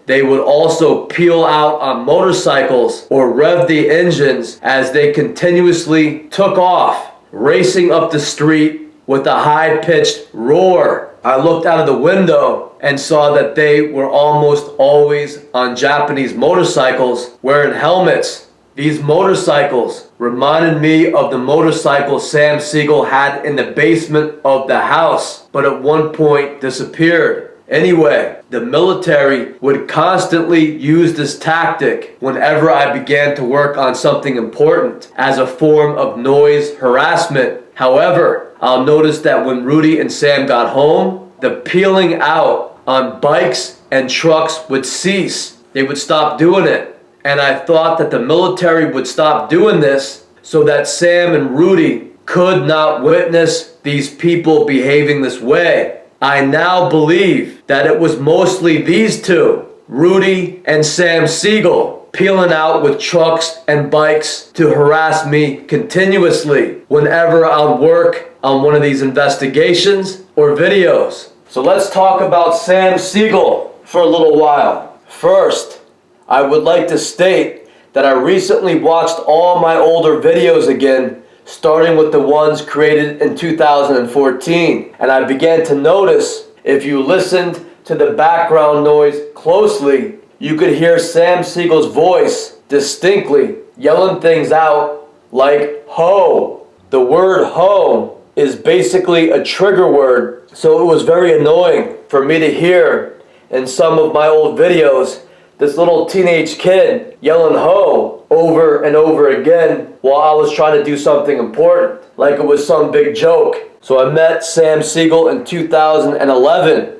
They would also peel out on motorcycles or rev the engines as they continuously took off, racing up the street with a high-pitched roar. I looked out of the window and saw that they were almost always on Japanese motorcycles wearing helmets. These motorcycles reminded me of the motorcycle Sam SIGEL had in the basement of the house, but at one point disappeared. Anyway, the military would constantly use this tactic whenever I began to work on something important as a form of noise harassment. However, I'll notice that when Rudy and Sam got home, the peeling out on bikes and trucks would cease. They would stop doing it. And I thought that the military would stop doing this so that Sam and Rudy could not witness these people behaving this way. I now believe that it was mostly these two, Rudy and Sam SIGEL, peeling out with trucks and bikes to harass me continuously whenever I'll work on one of these investigations or videos. So let's talk about Sam SIGEL for a little while. First, I would like to state that I recently watched all my older videos again, starting with the ones created in 2014. And I began to notice, if you listened to the background noise closely, you could hear Sam SIGEL's voice distinctly yelling things out like ho. The word ho is basically a trigger word, so it was very annoying for me to hear in some of my old videos this little teenage kid yelling ho over and over again while I was trying to do something important, like it was some big joke. So I met Sam SIGEL in 2011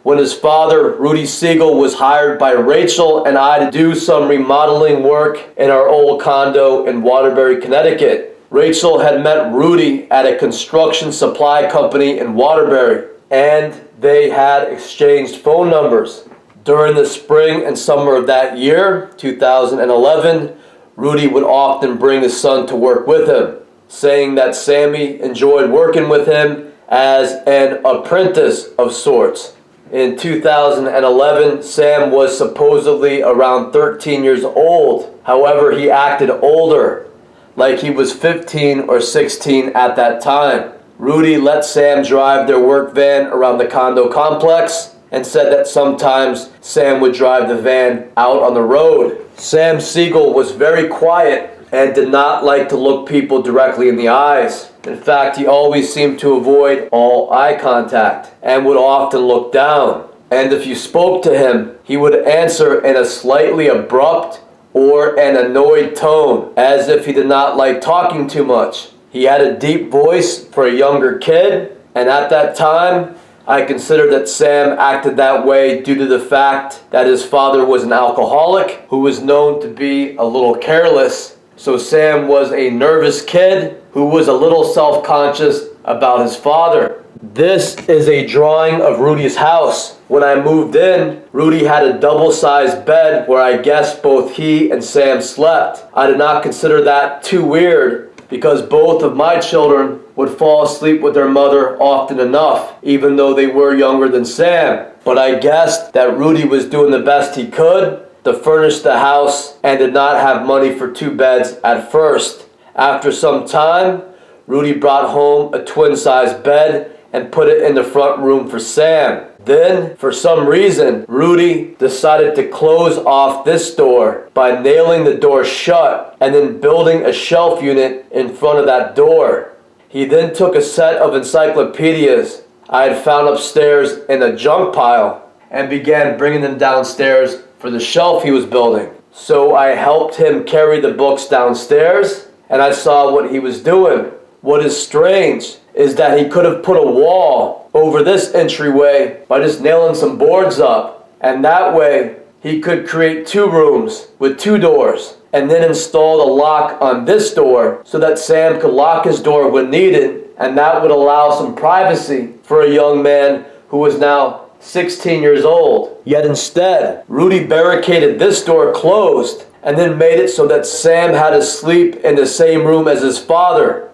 when his father, Rudy SIGEL, was hired by Rachel and I to do some remodeling work in our old condo in Waterbury, Connecticut. Rachel had met Rudy at a construction supply company in Waterbury, and they had exchanged phone numbers. During the spring and summer of that year, 2011, Rudy would often bring his son to work with him, saying that Sammy enjoyed working with him as an apprentice of sorts. In 2011, Sam was supposedly around 13 years old. However, he acted older, like he was 15 or 16 at that time. Rudy let Sam drive their work van around the condo complex and said that sometimes Sam would drive the van out on the road. Sam SIGEL was very quiet and did not like to look people directly in the eyes. In fact, he always seemed to avoid all eye contact and would often look down. And if you spoke to him, he would answer in a slightly abrupt or an annoyed tone, as if he did not like talking too much. He had a deep voice for a younger kid, and at that time, I considered that Sam acted that way due to the fact that his father was an alcoholic who was known to be a little careless. So Sam was a nervous kid who was a little self-conscious about his father. This is a drawing of Rudy's house. When I moved in, Rudy had a double-sized bed where I guess both he and Sam slept. I did not consider that too weird because both of my children would fall asleep with their mother often enough, even though they were younger than Sam. But I guessed that Rudy was doing the best he could to furnish the house and did not have money for two beds at first. After some time, Rudy brought home a twin-sized bed and put it in the front room for Sam. Then, for some reason, Rudy decided to close off this door by nailing the door shut and then building a shelf unit in front of that door. He then took a set of encyclopedias I had found upstairs in a junk pile and began bringing them downstairs for the shelf he was building. So I helped him carry the books downstairs, and I saw what he was doing. What is strange is that he could have put a wall over this entryway by just nailing some boards up, and that way he could create two rooms with two doors and then install a lock on this door so that Sam could lock his door when needed, and that would allow some privacy for a young man who was now 16 years old. Yet instead, Rudy barricaded this door closed and then made it so that Sam had to sleep in the same room as his father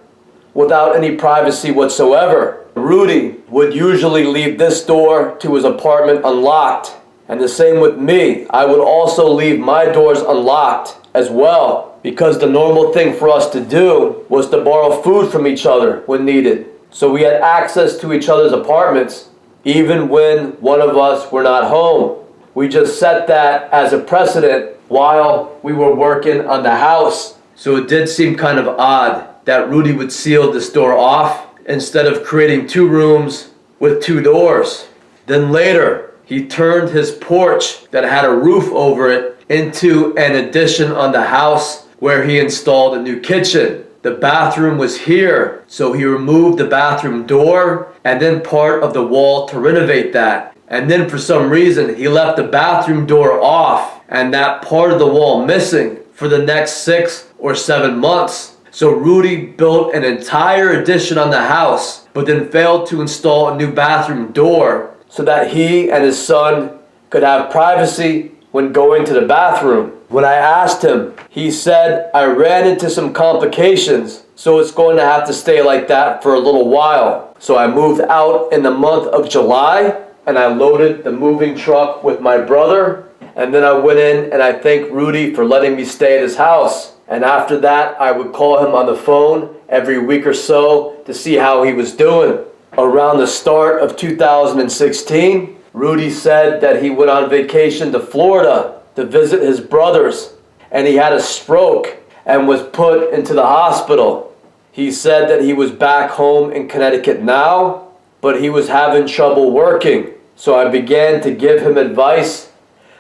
without any privacy whatsoever. Rudy would usually leave this door to his apartment unlocked, And the same with me. I would also leave my doors unlocked as well, because the normal thing for us to do was to borrow food from each other when needed. So we had access to each other's apartments even when one of us were not home. We just set that as a precedent while we were working on the house. So it did seem kind of odd that Rudy would seal this door off instead of creating 2 rooms with 2 doors. Then later, he turned his porch that had a roof over it into an addition on the house where he installed a new kitchen. The bathroom was here, so he removed the bathroom door and then part of the wall to renovate that. And then for some reason, he left the bathroom door off and that part of the wall missing for the next 6 or 7 months. So Rudy built an entire addition on the house, but then failed to install a new bathroom door so that he and his son could have privacy when going to the bathroom. When I asked him, he said, "I ran into some complications, so it's going to have to stay like that for a little while." So I moved out in the month of July, and I loaded the moving truck with my brother, and then I went in and I thanked Rudy for letting me stay at his house. And after that, I would call him on the phone every week or so to see how he was doing. Around the start of 2016, Rudy said that he went on vacation to Florida to visit his brothers, and he had a stroke and was put into the hospital. He said that he was back home in Connecticut now, but he was having trouble working. So I began to give him advice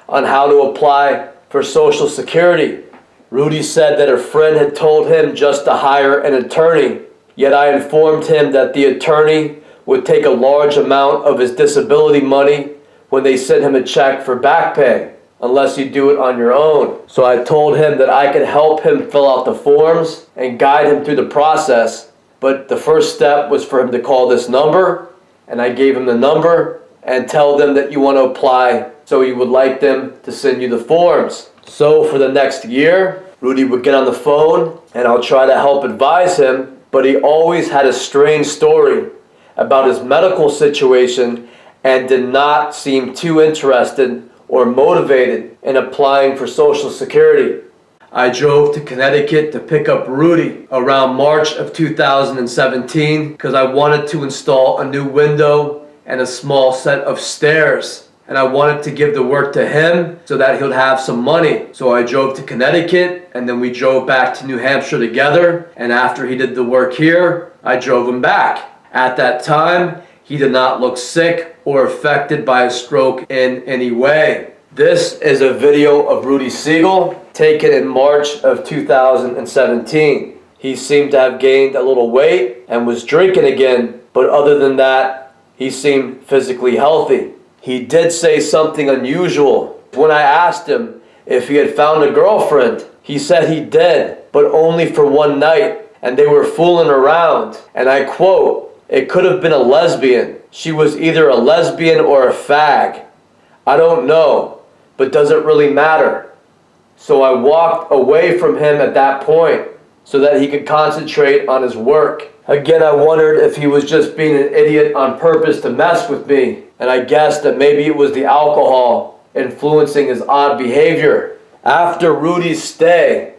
on how to apply for Social Security. Rudy said that a friend had told him just to hire an attorney, yet I informed him that the attorney would take a large amount of his disability money when they sent him a check for back pay, unless you do it on your own. So I told him that I could help him fill out the forms and guide him through the process, but the first step was for him to call this number, and I gave him the number, and tell them that you want to apply, so you would like them to send you the forms. So for the next year, Rudy would get on the phone, and I'll try to help advise him, but he always had a strange story about his medical situation and did not seem too interested or motivated in applying for Social Security. I drove to Connecticut to pick up Rudy around March of 2017 because I wanted to install a new window and a small set of stairs. And I wanted to give the work to him so that he'll have some money. So I drove to Connecticut, and then we drove back to New Hampshire together. And after he did the work here, I drove him back. At that time, he did not look sick or affected by a stroke in any way. This is a video of Rudy SIGEL taken in March of 2017. He seemed to have gained a little weight and was drinking again, but other than that, he seemed physically healthy. He did say something unusual. When I asked him if he had found a girlfriend, he said he did, but only for one night, and they were fooling around. And I quote, "It could have been a lesbian. She was either a lesbian or a fag. I don't know, but does it really matter?" So I walked away from him at that point so that he could concentrate on his work. Again, I wondered if he was just being an idiot on purpose to mess with me, and I guessed that maybe it was the alcohol influencing his odd behavior. After Rudy's stay,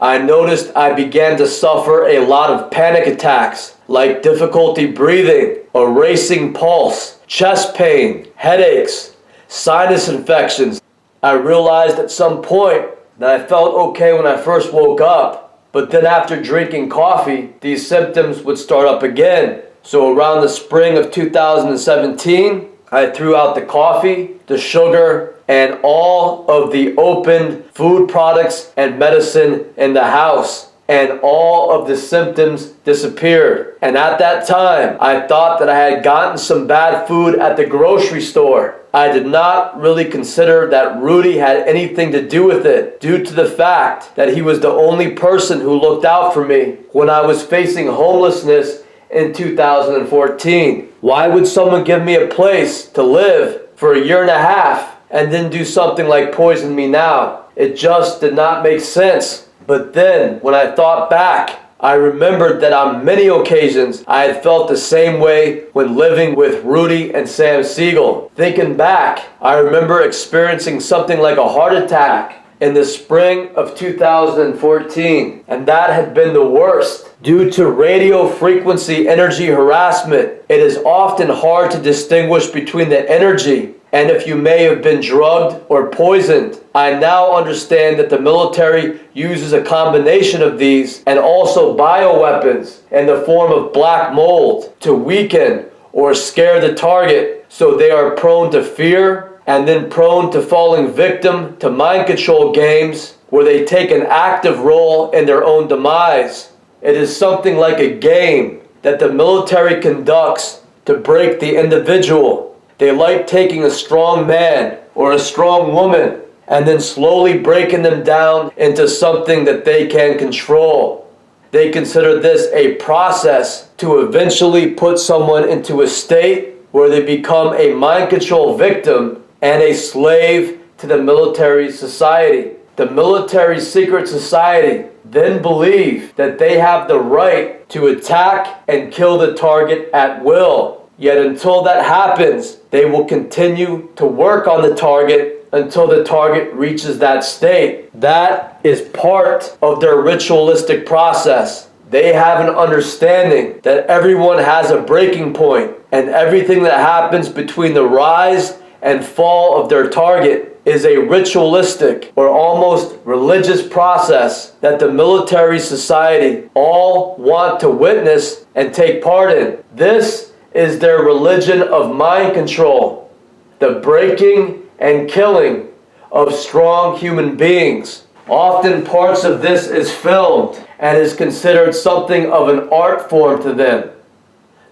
I noticed I began to suffer a lot of panic attacks, like difficulty breathing, a racing pulse, chest pain, headaches, sinus infections. I realized at some point that I felt okay when I first woke up, but then after drinking coffee, these symptoms would start up again. So around the spring of 2017, I threw out the coffee, the sugar, and all of the opened food products and medicine in the house. And all of the symptoms disappeared. And at that time, I thought that I had gotten some bad food at the grocery store. I did not really consider that Rudy had anything to do with it, due to the fact that he was the only person who looked out for me when I was facing homelessness in 2014. Why would someone give me a place to live for a year and a half and then do something like poison me now? It just did not make sense. But then, when I thought back, I remembered that on many occasions I had felt the same way when living with Rudy and Sam SIGEL. Thinking back, I remember experiencing something like a heart attack in the spring of 2014, and that had been the worst. Due to radio frequency energy harassment, it is often hard to distinguish between the energy and if you may have been drugged or poisoned. I now understand that the military uses a combination of these and also bioweapons in the form of black mold to weaken or scare the target so they are prone to fear and then prone to falling victim to mind control games where they take an active role in their own demise. It is something like a game that the military conducts to break the individual. They like taking a strong man or a strong woman and then slowly breaking them down into something that they can control. They consider this a process to eventually put someone into a state where they become a mind control victim and a slave to the military society. The military secret society then believe that they have the right to attack and kill the target at will. Yet until that happens, they will continue to work on the target until the target reaches that state. That is part of their ritualistic process. They have an understanding that everyone has a breaking point, and everything that happens between the rise and fall of their target is a ritualistic or almost religious process that the military society all want to witness and take part in. This is their religion of mind control, the breaking and killing of strong human beings. Often parts of this is filmed and is considered something of an art form to them.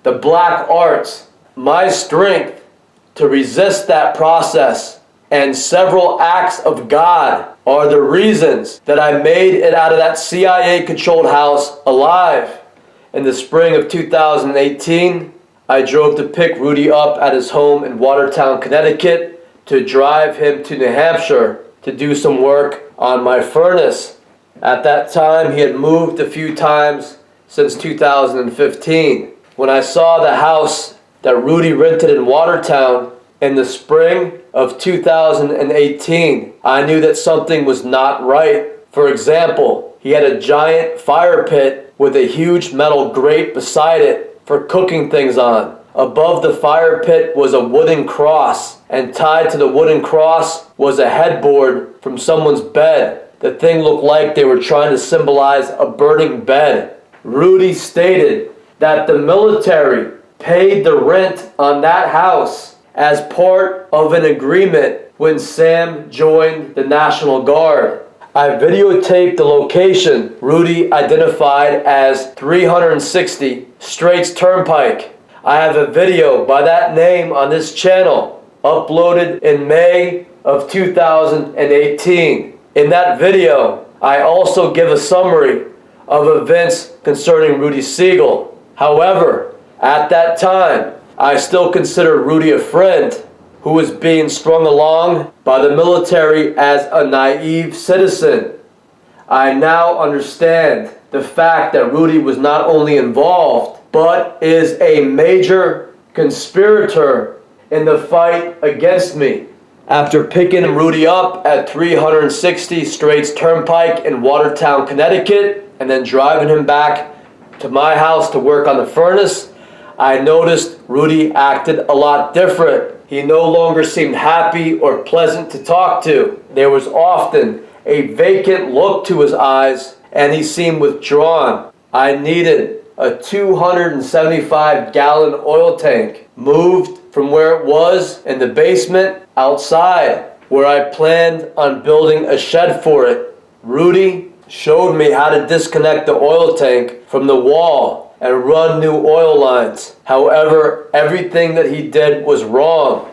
The black arts. My strength to resist that process and several acts of God are the reasons that I made it out of that CIA-controlled house alive. In the spring of 2018, I drove to pick Rudy up at his home in Watertown, Connecticut, to drive him to New Hampshire to do some work on my furnace. At that time, he had moved a few times since 2015. When I saw the house that Rudy rented in Watertown in the spring of 2018, I knew that something was not right. For example, he had a giant fire pit with a huge metal grate beside it for cooking things on. Above the fire pit was a wooden cross, and tied to the wooden cross was a headboard from someone's bed. The thing looked like they were trying to symbolize a burning bed. Rudy stated that the military paid the rent on that house as part of an agreement when Sam joined the National Guard. I videotaped the location Rudy identified as 360 Straits Turnpike. I have a video by that name on this channel, uploaded in May of 2018. In that video, I also give a summary of events concerning Rudy SIGEL. However, at that time, I still consider Rudy a friend who was being strung along by the military as a naive citizen. I now understand the fact that Rudy was not only involved, but is a major conspirator in the fight against me. After picking Rudy up at 360 Straits Turnpike in Watertown, Connecticut, and then driving him back to my house to work on the furnace, I noticed Rudy acted a lot different. He no longer seemed happy or pleasant to talk to. There was often a vacant look to his eyes, and he seemed withdrawn. I needed a 275-gallon oil tank moved from where it was in the basement outside, where I planned on building a shed for it. Rudy showed me how to disconnect the oil tank from the wall and run new oil lines. However, everything that he did was wrong.